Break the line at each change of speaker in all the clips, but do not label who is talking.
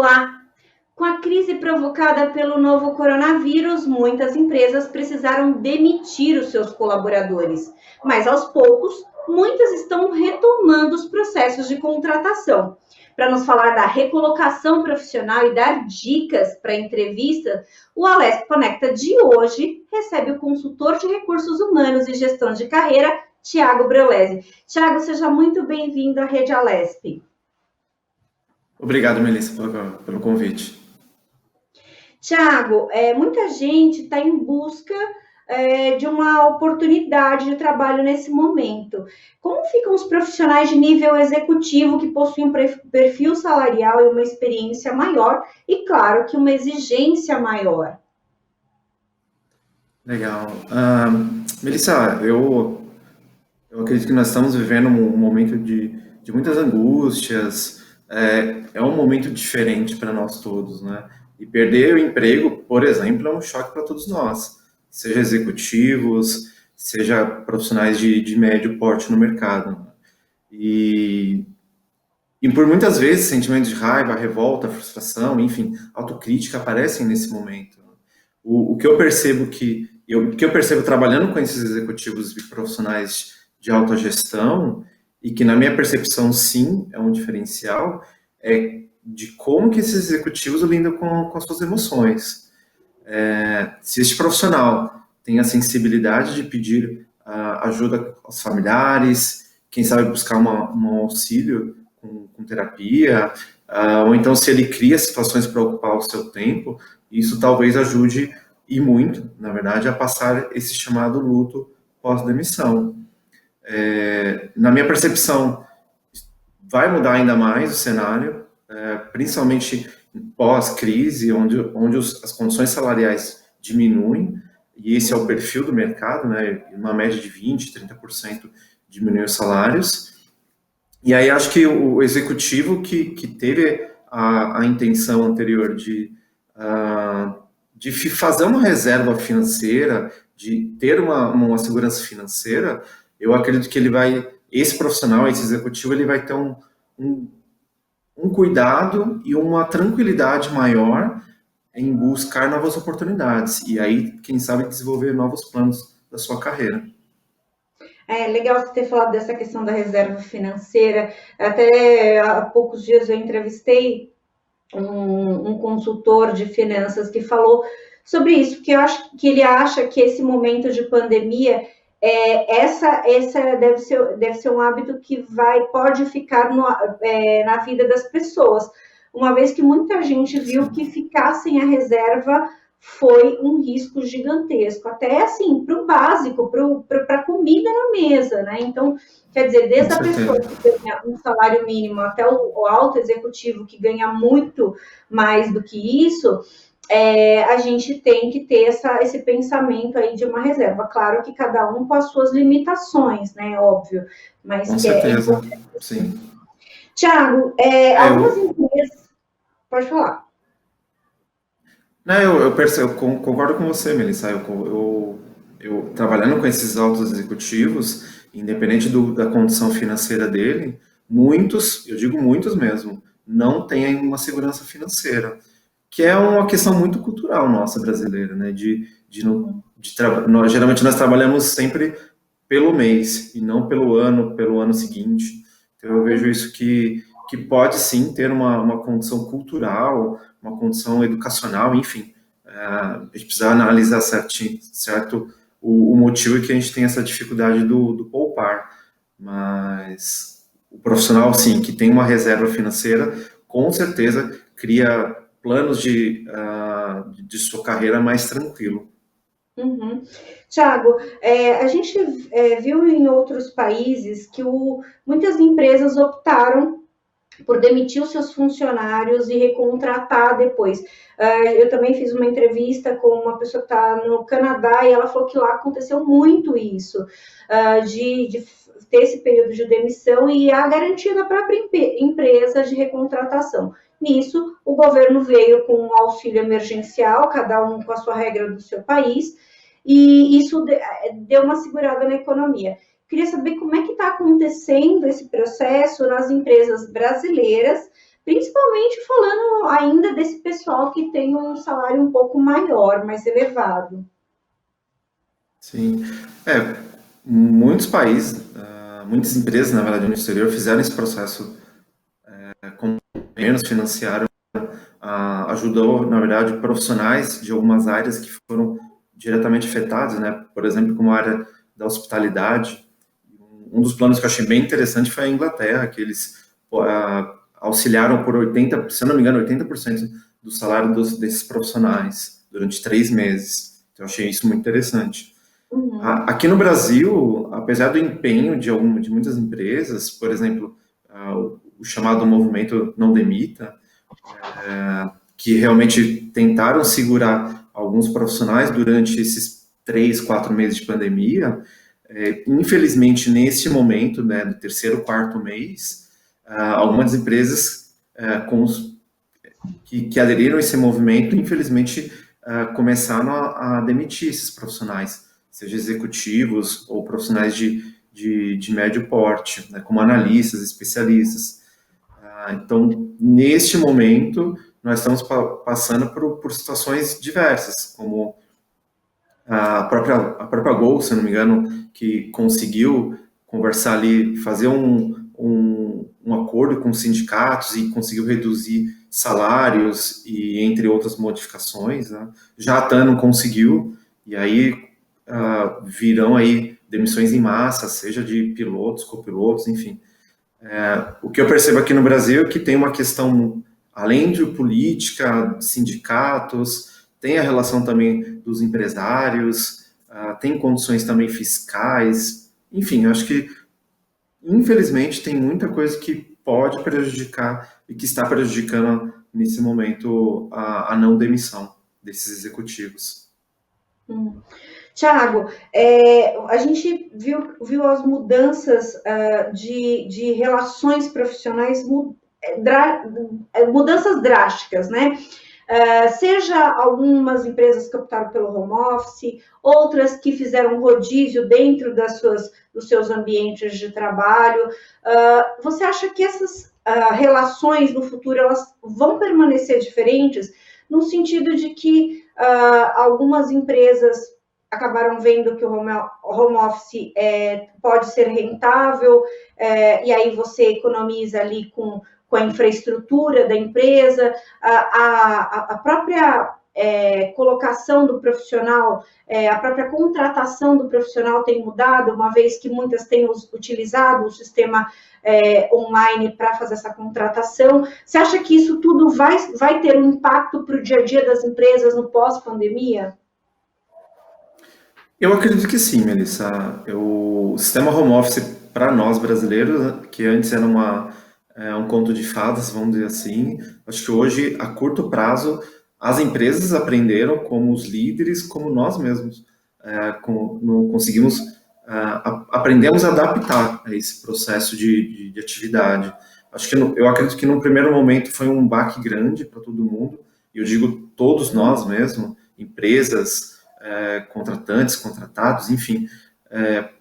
Olá! Com a crise provocada pelo novo coronavírus, muitas empresas precisaram demitir os seus colaboradores, mas aos poucos, muitas estão retomando os processos de contratação. Para nos falar da recolocação profissional e dar dicas para a entrevista, o Alesp Conecta de hoje recebe o consultor de recursos humanos e gestão de carreira, Tiago Breulesi. Tiago, seja muito bem-vindo à Rede Alesp.
Obrigado, Melissa, pelo convite.
Tiago, muita gente está em busca de uma oportunidade de trabalho nesse momento. Como ficam os profissionais de nível executivo que possuem um perfil salarial e uma experiência maior e, claro, que uma exigência maior?
Legal. Melissa, eu acredito que nós estamos vivendo um momento de muitas angústias. É um momento diferente para nós todos, né? E perder o emprego, por exemplo, é um choque para todos nós, seja executivos, seja profissionais de médio porte no mercado. E por muitas vezes sentimentos de raiva, revolta, frustração, enfim, autocrítica aparecem nesse momento. O que eu percebo trabalhando com esses executivos e profissionais de alta gestão, e que na minha percepção sim é um diferencial, é de como que esses executivos lidam com as suas emoções. Se este profissional tem a sensibilidade de pedir ajuda aos familiares, quem sabe buscar um auxílio com terapia, ou então se ele cria situações para ocupar o seu tempo, isso talvez ajude, e muito, na verdade, a passar esse chamado luto pós-demissão. Na minha percepção, vai mudar ainda mais o cenário, principalmente pós-crise, onde as condições salariais diminuem, e esse é o perfil do mercado, né? Uma média de 20%, 30% diminuem os salários. E aí acho que o executivo que teve a intenção anterior de fazer uma reserva financeira, de ter uma segurança financeira, eu acredito que esse profissional, esse executivo, ele vai ter um cuidado e uma tranquilidade maior em buscar novas oportunidades. E aí, quem sabe, desenvolver novos planos da sua carreira.
É legal você ter falado dessa questão da reserva financeira. Até há poucos dias eu entrevistei um consultor de finanças que falou sobre isso, que eu acho que ele acha que esse momento de pandemia essa deve ser um hábito que pode ficar na vida das pessoas, uma vez que muita gente viu que ficar sem a reserva foi um risco gigantesco, até assim, para o básico, para a comida na mesa, né? Então, quer dizer, desde a pessoa que ganha um salário mínimo até o alto executivo que ganha muito mais do que isso, a gente tem que ter esse pensamento aí de uma reserva. Claro que cada um com as suas limitações, né? Óbvio. Mas
com certeza, sim.
Tiago, algumas empresas... Pode falar.
Não, eu concordo com você, Melissa. Eu trabalhando com esses altos executivos, independente da condição financeira dele, muitos, eu digo muitos mesmo, não têm uma segurança financeira, que é uma questão muito cultural nossa brasileira, né? Geralmente nós trabalhamos sempre pelo mês e não pelo ano seguinte. Então eu vejo isso que pode sim ter uma condição cultural, uma condição educacional, enfim. A gente precisa analisar certo o motivo que a gente tem essa dificuldade do poupar. Mas o profissional, sim, que tem uma reserva financeira, com certeza cria planos de sua carreira mais tranquilo.
Uhum. Tiago, a gente viu em outros países que muitas empresas optaram por demitir os seus funcionários e recontratar depois. Eu também fiz uma entrevista com uma pessoa que está no Canadá e ela falou que lá aconteceu muito isso, de ter esse período de demissão e a garantia da própria empresa de recontratação. Nisso, o governo veio com um auxílio emergencial, cada um com a sua regra do seu país, e isso deu uma segurada na economia. Queria saber como é que está acontecendo esse processo nas empresas brasileiras principalmente falando ainda desse pessoal que tem um salário um pouco maior, mais elevado.
Sim. Muitos países, muitas empresas, na verdade, no exterior, fizeram esse processo com menos financiário, ajudou, na verdade, profissionais de algumas áreas que foram diretamente afetados, né? Por exemplo, como a área da hospitalidade. Um dos planos que eu achei bem interessante foi a Inglaterra, que eles auxiliaram por 80, se eu não me engano, 80% do salário desses profissionais durante 3 meses. Então, eu achei isso muito interessante.
Uhum.
Aqui no Brasil, apesar do empenho de muitas empresas, por exemplo, o chamado movimento Não Demita, que realmente tentaram segurar alguns profissionais durante esses 3, 4 meses de pandemia. Infelizmente, nesse momento, né, do terceiro, quarto mês, algumas empresas que aderiram a esse movimento, infelizmente, começaram a demitir esses profissionais, seja executivos ou profissionais de médio porte, né, como analistas, especialistas. Então, neste momento, nós estamos passando por situações diversas, como a própria Gol, se não me engano, que conseguiu conversar ali, fazer um acordo com os sindicatos e conseguiu reduzir salários e entre outras modificações, né? Já a TAM não conseguiu, e aí virão aí demissões em massa, seja de pilotos, copilotos, enfim. O que eu percebo aqui no Brasil é que tem uma questão, além de política, sindicatos, tem a relação também dos empresários, tem condições também fiscais, enfim, eu acho que, infelizmente, tem muita coisa que pode prejudicar e que está prejudicando, nesse momento, a não demissão desses executivos.
Tiago, a gente viu as mudanças de relações profissionais, mudanças drásticas, né? Seja algumas empresas que optaram pelo home office, outras que fizeram rodízio dentro dos seus ambientes de trabalho. Você acha que essas relações no futuro elas vão permanecer diferentes, no sentido de que algumas empresas acabaram vendo que o home office pode ser rentável, e aí você economiza ali com a infraestrutura da empresa, a própria colocação do profissional, a própria contratação do profissional tem mudado, uma vez que muitas têm utilizado o sistema online para fazer essa contratação. Você acha que isso tudo vai ter um impacto para o dia a dia das empresas no pós-pandemia?
Eu acredito que sim, Melissa. O sistema home office, para nós brasileiros, né, que antes era um conto de fadas, vamos dizer assim, acho que hoje, a curto prazo, as empresas aprenderam como os líderes, como nós mesmos, conseguimos, aprendemos a adaptar a esse processo de atividade. Acho que eu acredito que no primeiro momento foi um baque grande para todo mundo, e eu digo todos nós mesmo, empresas, contratantes, contratados, enfim,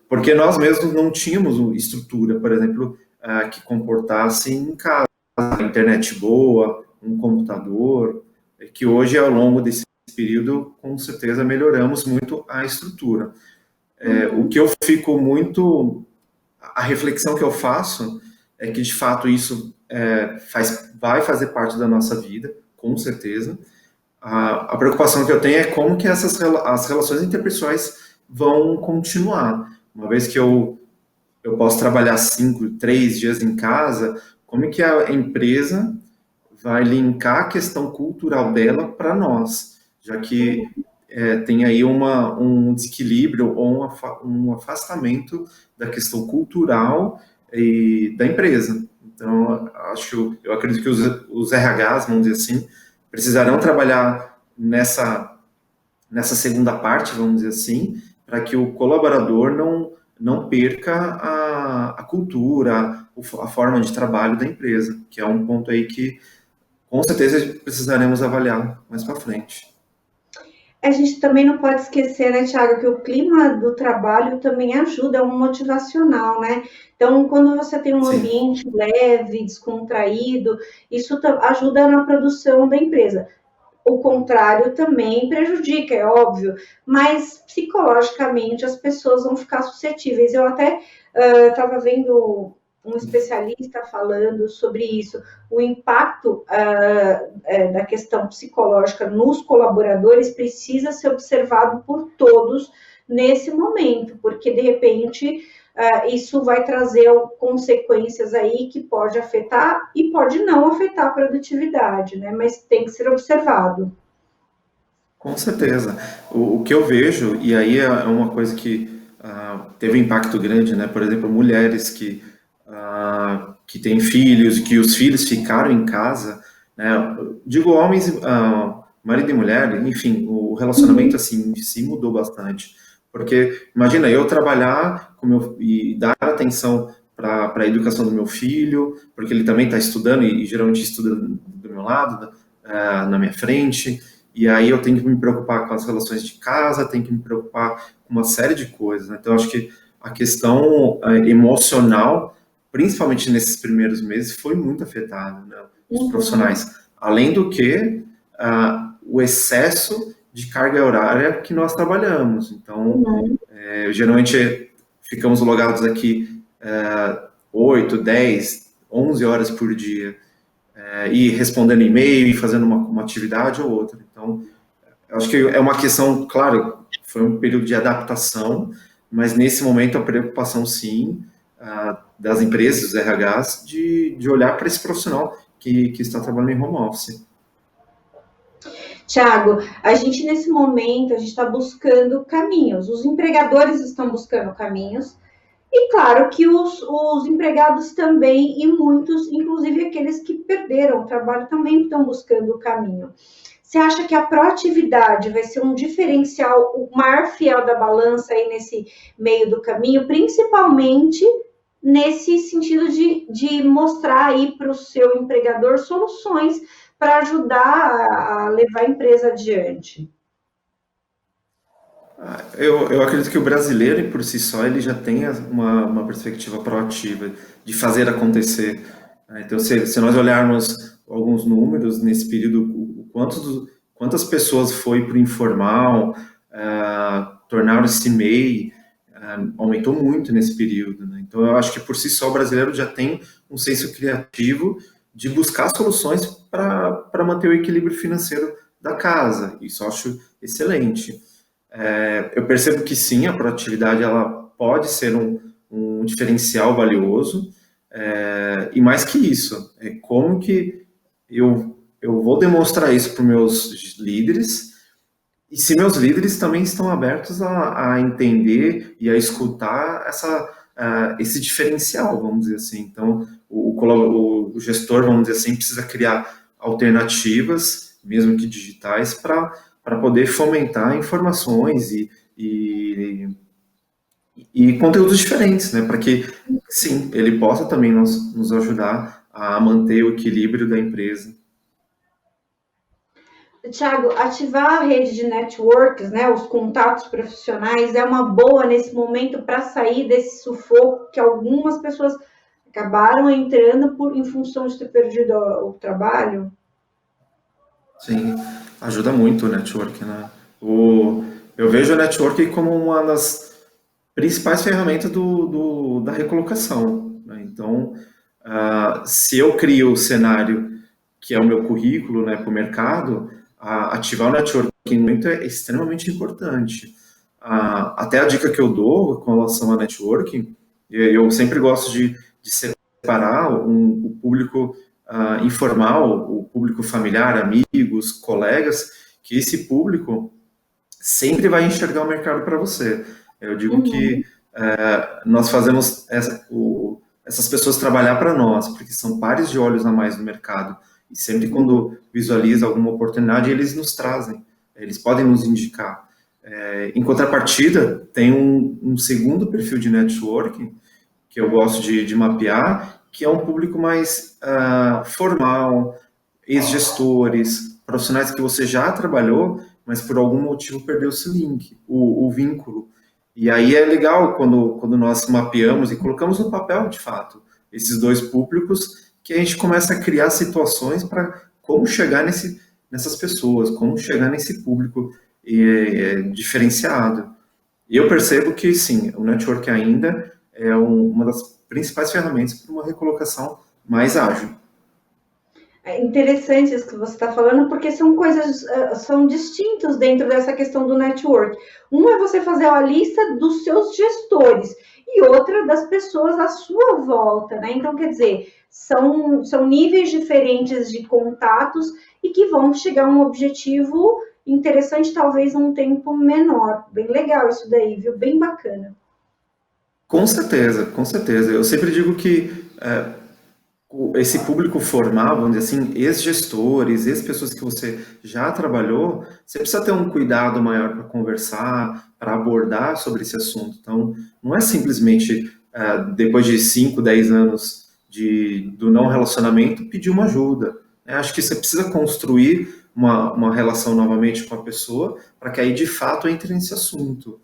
porque nós mesmos não tínhamos estrutura, por exemplo, que comportasse em casa, internet boa, um computador, que hoje, ao longo desse período, com certeza melhoramos muito a estrutura. O que eu fico muito, a reflexão que eu faço é que, de fato, isso vai fazer parte da nossa vida, com certeza. A preocupação que eu tenho é como que as relações interpessoais vão continuar. Uma vez que eu posso trabalhar 3 dias em casa, como é que a empresa vai linkar a questão cultural dela para nós, já que tem aí um desequilíbrio ou um afastamento da questão cultural da empresa. Então, eu acredito que os RHs, vamos dizer assim, precisarão trabalhar nessa segunda parte, vamos dizer assim, para que o colaborador não perca a cultura, a forma de trabalho da empresa, que é um ponto aí que com certeza precisaremos avaliar mais para frente.
A gente também não pode esquecer, né, Thiago, que o clima do trabalho também ajuda, é um motivacional, né? Então, quando você tem um
Sim,
ambiente leve, descontraído, isso ajuda na produção da empresa. O contrário também prejudica, é óbvio, mas psicologicamente as pessoas vão ficar suscetíveis. Eu até estava vendo um especialista falando sobre isso, o impacto da questão psicológica nos colaboradores precisa ser observado por todos nesse momento, porque de repente isso vai trazer consequências aí que pode afetar e pode não afetar a produtividade, né? Mas tem que ser observado.
com certeza. O que eu vejo, e aí é uma coisa que teve um impacto grande, né? Por exemplo, mulheres que têm filhos e que os filhos ficaram em casa, né? Digo homens, marido e mulher, enfim, o relacionamento
Uhum.
assim se mudou bastante. Porque imagina eu trabalhar e dar atenção para a educação do meu filho, porque ele também está estudando e geralmente estuda do meu lado, na minha frente. E aí eu tenho que me preocupar com as relações de casa, tenho que me preocupar com uma série de coisas, né? Então, eu acho que a questão emocional, principalmente nesses primeiros meses, foi muito afetada, né? Os
Uhum.
profissionais. Além do que, o excesso de carga horária que nós trabalhamos. Então,
Uhum.
geralmente ficamos logados aqui 8, 10, 11 horas por dia, e respondendo e-mail e fazendo uma atividade ou outra. Então, eu acho que é uma questão, claro, foi um período de adaptação, mas nesse momento a preocupação, sim, das empresas, dos RHs, de olhar para esse profissional que está trabalhando em home office.
Tiago, a gente nesse momento a gente está buscando caminhos. Os empregadores estão buscando caminhos e claro que os empregados também e muitos, inclusive aqueles que perderam o trabalho, também estão buscando o caminho. Você acha que a proatividade vai ser um diferencial, o maior fiel da balança aí nesse meio do caminho, principalmente nesse sentido de mostrar aí para o seu empregador soluções para ajudar a levar a empresa adiante?
Eu acredito que o brasileiro, por si só, ele já tem uma perspectiva proativa de fazer acontecer. Então, se nós olharmos alguns números nesse período, quantas pessoas foi para o informal, tornaram-se MEI, aumentou muito nesse período, né? Então, eu acho que por si só o brasileiro já tem um senso criativo de buscar soluções para manter o equilíbrio financeiro da casa. Isso eu acho excelente. Eu percebo que sim, a proatividade ela pode ser um diferencial valioso, e mais que isso, é como que eu vou demonstrar isso para os meus líderes, e se meus líderes também estão abertos a entender e a escutar esse diferencial, vamos dizer assim. Então, o gestor, vamos dizer assim, precisa criar alternativas, mesmo que digitais, para poder fomentar informações e conteúdos diferentes, né? Para que, sim, ele possa também nos ajudar a manter o equilíbrio da empresa.
Tiago, ativar a rede de networks, né, os contatos profissionais, é uma boa nesse momento para sair desse sufoco que algumas pessoas acabaram entrando em função de ter perdido o trabalho.
Sim, ajuda muito o network, né? Eu vejo o network como uma das principais ferramentas da recolocação, né? Então, se eu crio o cenário que é o meu currículo, né, para o mercado, ativar o networking é extremamente importante. Até a dica que eu dou com relação a networking, eu sempre gosto de separar o público informal, o público familiar, amigos, colegas, que esse público sempre vai enxergar o mercado para você. Eu digo
Uhum.
que nós fazemos essas pessoas trabalhar para nós, porque são pares de olhos a mais no mercado. E sempre quando visualiza alguma oportunidade, eles nos trazem, eles podem nos indicar. Em contrapartida, tem um segundo perfil de networking que eu gosto de mapear, que é um público mais formal, ex-gestores, profissionais que você já trabalhou, mas por algum motivo perdeu-se o link, o vínculo. E aí é legal quando nós mapeamos e colocamos no papel, de fato, esses dois públicos, que a gente começa a criar situações para como chegar nessas pessoas, como chegar nesse público diferenciado. E eu percebo que, sim, o network ainda é uma das principais ferramentas para uma recolocação mais ágil.
É interessante isso que você está falando, porque são coisas, são distintos dentro dessa questão do network. Um é você fazer a lista dos seus gestores e outra das pessoas à sua volta, né? Então, quer dizer, são níveis diferentes de contatos e que vão chegar a um objetivo interessante, talvez num tempo menor. Bem legal isso daí, viu? Bem bacana.
Com certeza, com certeza. Eu sempre digo que esse público formal, vamos dizer assim, ex-gestores, ex-pessoas que você já trabalhou, você precisa ter um cuidado maior para conversar, para abordar sobre esse assunto. Então, não é simplesmente, depois de 5, 10 anos do não relacionamento, pedir uma ajuda. Acho que você precisa construir uma relação novamente com a pessoa, para que aí, de fato, entre nesse assunto.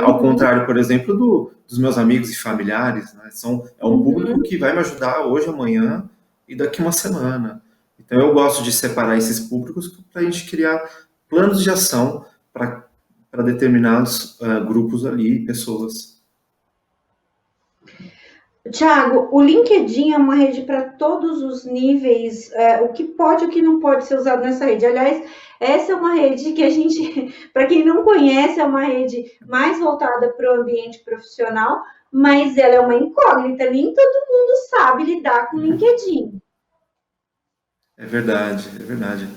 Ao contrário, por exemplo, dos meus amigos e familiares, né? É um público que vai me ajudar hoje, amanhã e daqui uma semana. Então, eu gosto de separar esses públicos para a gente criar planos de ação para determinados grupos ali, pessoas.
Tiago, o LinkedIn é uma rede para todos os níveis, o que pode e o que não pode ser usado nessa rede. Aliás, essa é uma rede que a gente, para quem não conhece, é uma rede mais voltada para o ambiente profissional, mas ela é uma incógnita, nem todo mundo sabe lidar com o LinkedIn.
É verdade, é verdade.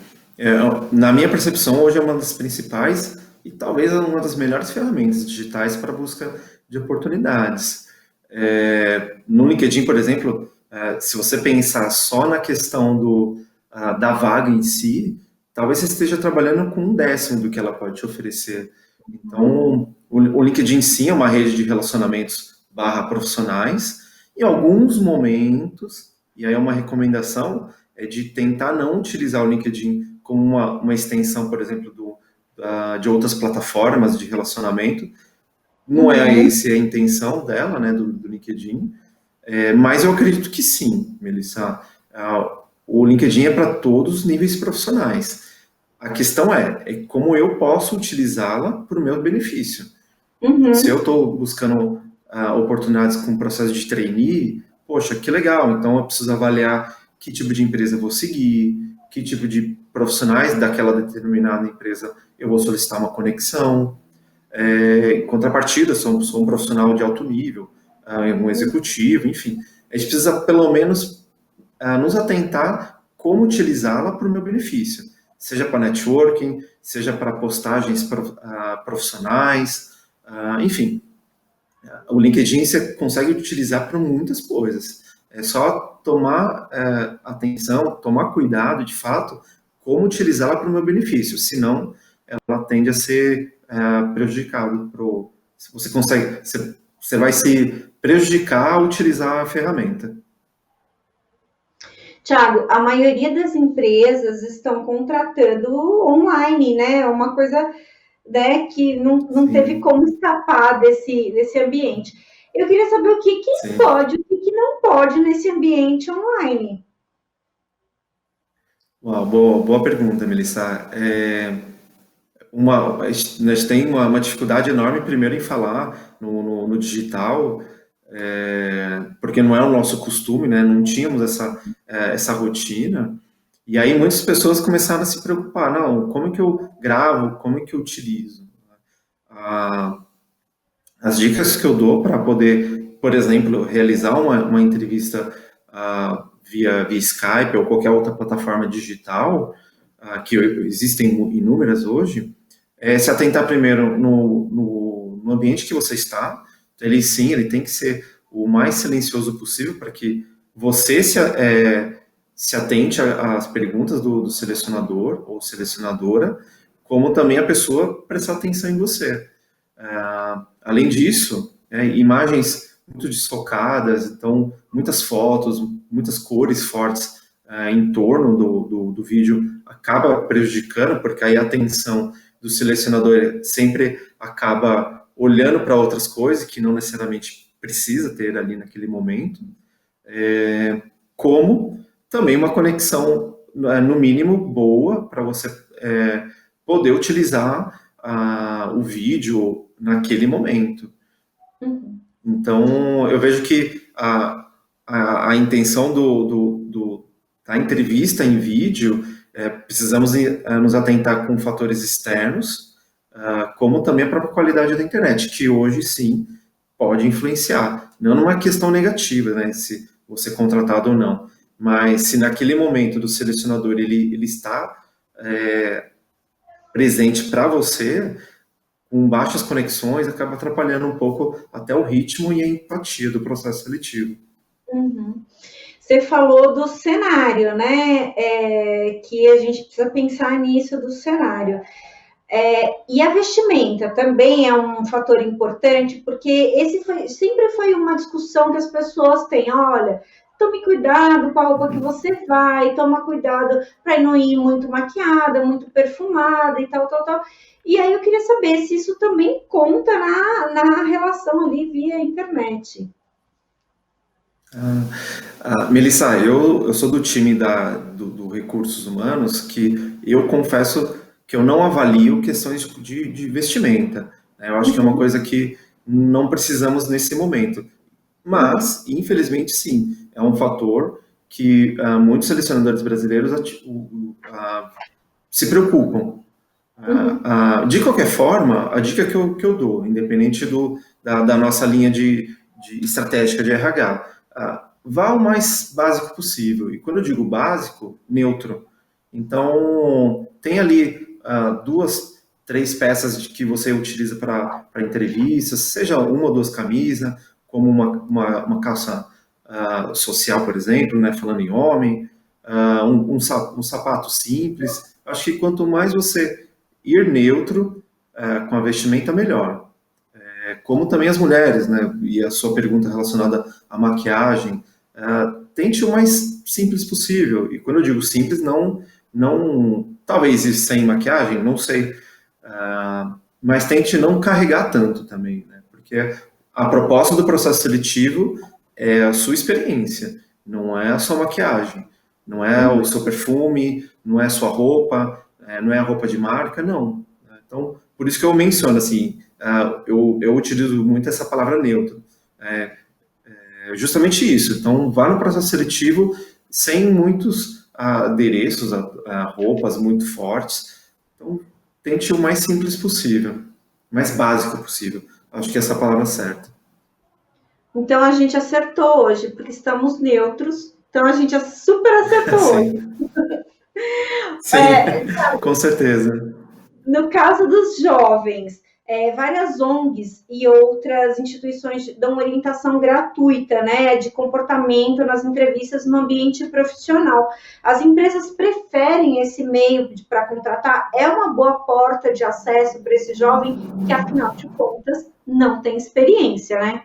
Na minha percepção, hoje é uma das principais e talvez uma das melhores ferramentas digitais para a busca de oportunidades. No LinkedIn, por exemplo, se você pensar só na questão da vaga em si, talvez você esteja trabalhando com 1/10 do que ela pode te oferecer. Então, o LinkedIn sim é uma rede de relacionamentos profissionais. Em alguns momentos, e aí é uma recomendação, é de tentar não utilizar o LinkedIn como uma extensão, por exemplo, de outras plataformas de relacionamento. Não é essa a intenção dela, né, do LinkedIn, mas eu acredito que sim, Melissa. O LinkedIn é para todos os níveis profissionais. A questão é como eu posso utilizá-la para o meu benefício. Se eu estou buscando oportunidades com processo de trainee, poxa, que legal, então eu preciso avaliar que tipo de empresa eu vou seguir, que tipo de profissionais daquela determinada empresa eu vou solicitar uma conexão. Em contrapartida, sou um profissional de alto nível, um executivo, enfim. A gente precisa, pelo menos, nos atentar como utilizá-la para o meu benefício, seja para networking, seja para postagens profissionais, enfim. O LinkedIn você consegue utilizar para muitas coisas. É só tomar atenção, tomar cuidado, de fato, como utilizá-la para o meu benefício. Senão, ela tende a ser prejudicada. Você vai se prejudicar ao utilizar a ferramenta.
Tiago, a maioria das empresas estão contratando online, né? É uma coisa, né, que não teve como escapar desse ambiente. Eu queria saber o que pode, o que não pode nesse ambiente online.
Uau, boa pergunta, Melissa. A gente tem uma dificuldade enorme, primeiro, em falar no digital, porque não é o nosso costume, né? Não tínhamos essa rotina. E aí muitas pessoas começaram a se preocupar, não, como é que eu gravo, como é que eu utilizo? As dicas que eu dou para poder, por exemplo, realizar uma entrevista via Skype ou qualquer outra plataforma digital, que existem inúmeras hoje, se atentar primeiro no ambiente que você está. Ele tem que ser o mais silencioso possível para que você se atente às perguntas do selecionador ou selecionadora, como também a pessoa prestar atenção em você. Além disso, imagens muito desfocadas, então muitas fotos, muitas cores fortes em torno do vídeo acaba prejudicando, porque aí a atenção do selecionador sempre acaba olhando para outras coisas que não necessariamente precisa ter ali naquele momento, como também uma conexão, no mínimo, boa para você poder utilizar o vídeo naquele momento.
Uhum.
Então, eu vejo que a intenção da entrevista em vídeo, precisamos nos atentar com fatores externos, como também a própria qualidade da internet, que hoje sim pode influenciar. Não numa questão negativa, né, se você é contratado ou não, mas se naquele momento do selecionador ele está presente para você, com baixas conexões, acaba atrapalhando um pouco até o ritmo e a empatia do processo seletivo.
Uhum. Você falou do cenário, né? Que a gente precisa pensar nisso do cenário. E a vestimenta também é um fator importante, porque sempre foi uma discussão que as pessoas têm. Olha, tome cuidado com a roupa que você vai, toma cuidado para não ir muito maquiada, muito perfumada e tal, tal, tal. E aí eu queria saber se isso também conta na relação ali via internet.
Melissa, eu sou do time do Recursos Humanos, que eu confesso que eu não avalio questões de vestimenta, né? Eu acho que é uma coisa que não precisamos nesse momento. Mas, infelizmente, sim, é um fator que muitos selecionadores brasileiros se preocupam. De qualquer forma, a dica que eu dou, independente da nossa linha de estratégica de RH, vá o mais básico possível. E quando eu digo básico, neutro. Então, tem ali duas, três peças que você utiliza para entrevistas, seja uma ou duas camisas, como uma calça social, por exemplo, né, falando em homem, um sapato simples. Acho que quanto mais você ir neutro com a vestimenta, melhor. Como também as mulheres, né? E a sua pergunta relacionada à maquiagem, tente o mais simples possível. E quando eu digo simples, não talvez sem maquiagem, não sei, mas tente não carregar tanto também, né? Porque a proposta do processo seletivo é a sua experiência, não é a sua maquiagem, não é o seu perfume, não é a sua roupa, não é a roupa de marca, não. Então, por isso que eu menciono, assim, eu utilizo muito essa palavra neutro. Justamente isso. Então, vá no processo seletivo sem muitos adereços, roupas muito fortes. Então, tente o mais simples possível, o mais básico possível. Acho que essa é a palavra certa.
Então a gente acertou hoje, porque estamos neutros. Então a gente super acertou hoje.
Sim, sim, com certeza.
No caso dos jovens, várias ONGs e outras instituições dão orientação gratuita, né, de comportamento nas entrevistas no ambiente profissional. As empresas preferem esse meio para contratar? É uma boa porta de acesso para esse jovem que, afinal de contas, não tem experiência, né?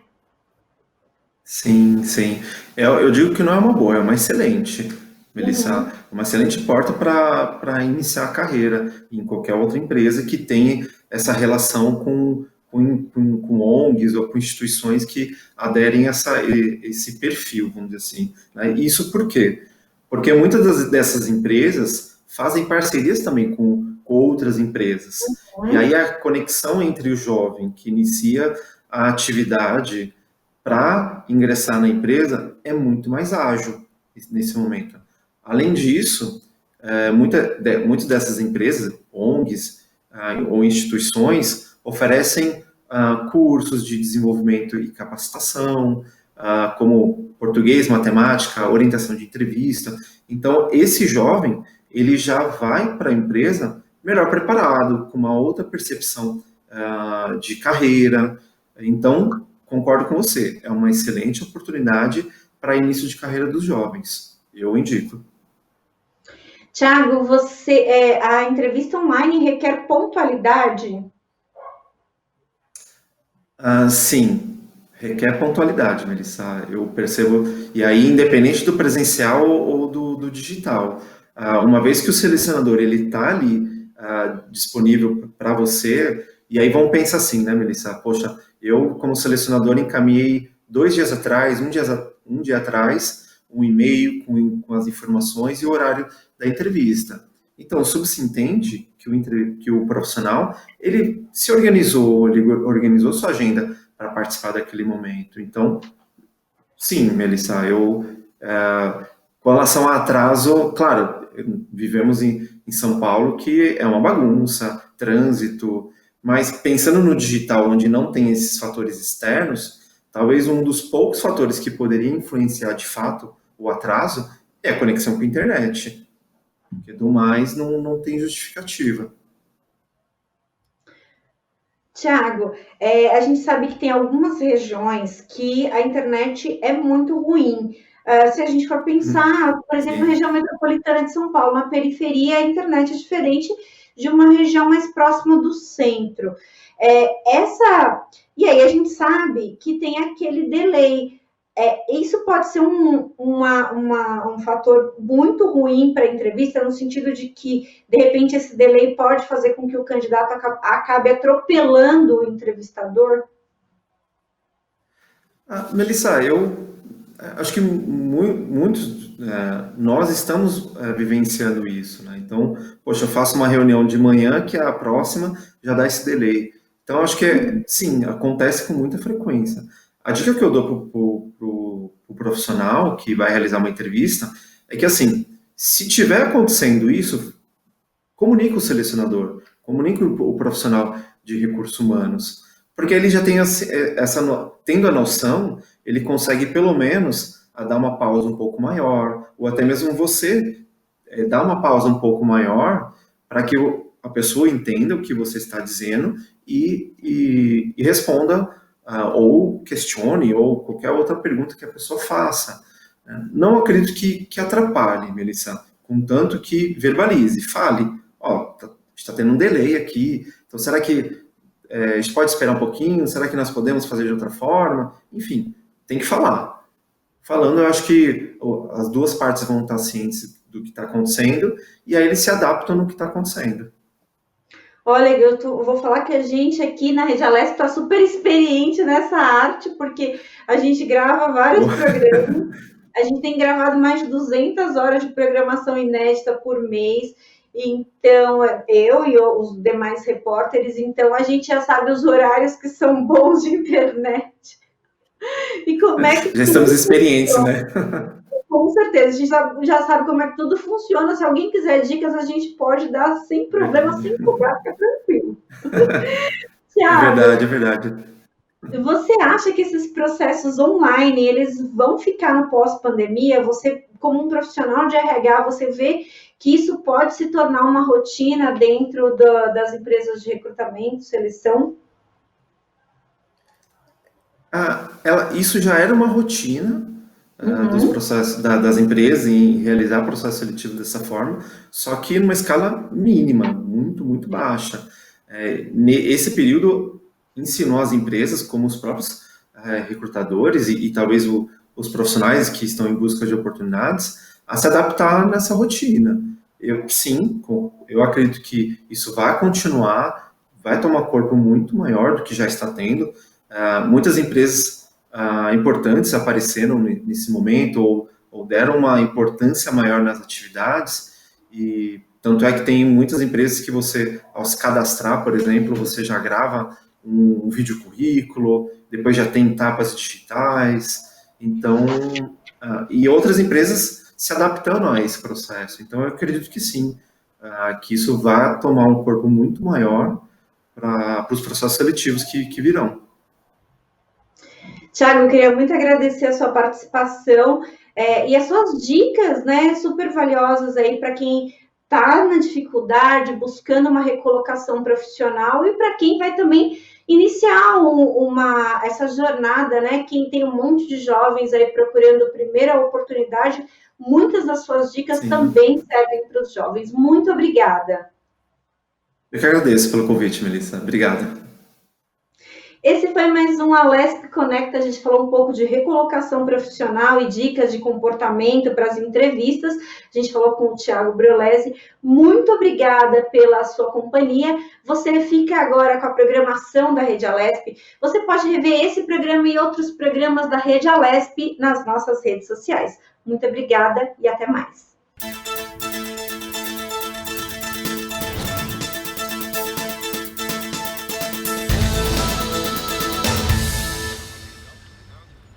Sim, sim. Eu digo que não é uma boa, é uma excelente, Melissa,
Uhum.
uma excelente porta para iniciar a carreira em qualquer outra empresa que tenha essa relação com ONGs ou com instituições que aderem a esse perfil, vamos dizer assim, né? Isso por quê? Porque muitas dessas empresas fazem parcerias também com outras empresas. E aí a conexão entre o jovem que inicia a atividade para ingressar na empresa é muito mais ágil nesse momento. Além disso, muitas dessas empresas, ONGs ou instituições, oferecem cursos de desenvolvimento e capacitação, como português, matemática, orientação de entrevista. Então, esse jovem, ele já vai para a empresa melhor preparado, com uma outra percepção de carreira. Então, concordo com você, é uma excelente oportunidade para início de carreira dos jovens. Eu indico.
Tiago, a entrevista online requer pontualidade?
Sim, requer pontualidade, Melissa. Eu percebo, e aí, independente do presencial ou do digital, uma vez que o selecionador ele está ali disponível para você. E aí vamos pensar assim, né, Melissa? Poxa, eu, como selecionador, encaminhei 2 dias atrás, um dia atrás, um e-mail com as informações e o horário da entrevista. Então, subsentende que o profissional, ele se organizou, ele organizou sua agenda para participar daquele momento. Então, sim, Melissa, com relação a atraso, claro, vivemos em São Paulo, que é uma bagunça, trânsito, mas pensando no digital, onde não tem esses fatores externos, talvez um dos poucos fatores que poderia influenciar de fato o atraso é a conexão com a internet, porque do mais não tem justificativa.
Tiago, a gente sabe que tem algumas regiões que a internet é muito ruim. Se a gente for pensar, por exemplo, na região metropolitana de São Paulo, uma periferia, a internet é diferente de uma região mais próxima do centro. E aí a gente sabe que tem aquele delay. Isso pode ser um fator muito ruim para a entrevista, no sentido de que, de repente, esse delay pode fazer com que o candidato acabe atropelando o entrevistador?
Melissa, eu acho que muitos, nós estamos vivenciando isso, né? Então, poxa, eu faço uma reunião de manhã que a próxima já dá esse delay. Então, acho que, sim, acontece com muita frequência. A dica que eu dou pro profissional que vai realizar uma entrevista é que, assim, se tiver acontecendo isso, comunique o selecionador, comunique o profissional de recursos humanos, porque ele já tem tendo a noção, ele consegue pelo menos dar uma pausa um pouco maior, ou até mesmo você dar uma pausa um pouco maior para que a pessoa entenda o que você está dizendo e responda ou questione ou qualquer outra pergunta que a pessoa faça. Não acredito que atrapalhe, Melissa, contanto que verbalize, fale, está tendo um delay aqui, então será que a gente pode esperar um pouquinho? Será que nós podemos fazer de outra forma? Enfim, tem que falar. Falando, eu acho que as duas partes vão estar cientes do que está acontecendo e aí eles se adaptam no que está acontecendo.
Olha, eu vou falar que a gente aqui na Rede Alesp está super experiente nessa arte, porque a gente grava vários programas, a gente tem gravado mais de 200 horas de programação inédita por mês. Então, eu e os demais repórteres, então a gente já sabe os horários que são bons de internet. E como é que
já estamos experientes, né?
Com certeza, a gente já sabe como é que tudo funciona. Se alguém quiser dicas, a gente pode dar sem problema, sem cobrar, fica tranquilo.
Thiago, é verdade.
Você acha que esses processos online, eles vão ficar no pós-pandemia? Você, como um profissional de RH, você vê que isso pode se tornar uma rotina dentro das empresas de recrutamento, seleção?
Isso já era uma rotina dos processos das empresas em realizar processo seletivo dessa forma, só que numa escala mínima, muito, muito baixa. Esse período ensinou as empresas, como os próprios recrutadores e talvez os profissionais que estão em busca de oportunidades, a se adaptar nessa rotina. Eu acredito que isso vai continuar, vai tomar corpo muito maior do que já está tendo. Muitas empresas importantes apareceram nesse momento ou deram uma importância maior nas atividades e tanto é que tem muitas empresas que você, ao se cadastrar, por exemplo, você já grava um vídeo currículo, depois já tem etapas digitais, então, e outras empresas se adaptando a esse processo. Então, eu acredito que sim, que isso vai tomar um corpo muito maior para os processos seletivos que virão.
Tiago, eu queria muito agradecer a sua participação e as suas dicas, né, super valiosas aí para quem está na dificuldade, buscando uma recolocação profissional e para quem vai também iniciar essa jornada, né? Quem tem um monte de jovens aí procurando a primeira oportunidade, muitas das suas dicas também servem para os jovens. Muito obrigada.
Eu que agradeço pelo convite, Melissa. Obrigado.
Esse foi mais um Alesp Conecta. A gente falou um pouco de recolocação profissional e dicas de comportamento para as entrevistas. A gente falou com o Thiago Briolese. Muito obrigada pela sua companhia. Você fica agora com a programação da Rede Alesp. Você pode rever esse programa e outros programas da Rede Alesp nas nossas redes sociais. Muito obrigada e até mais.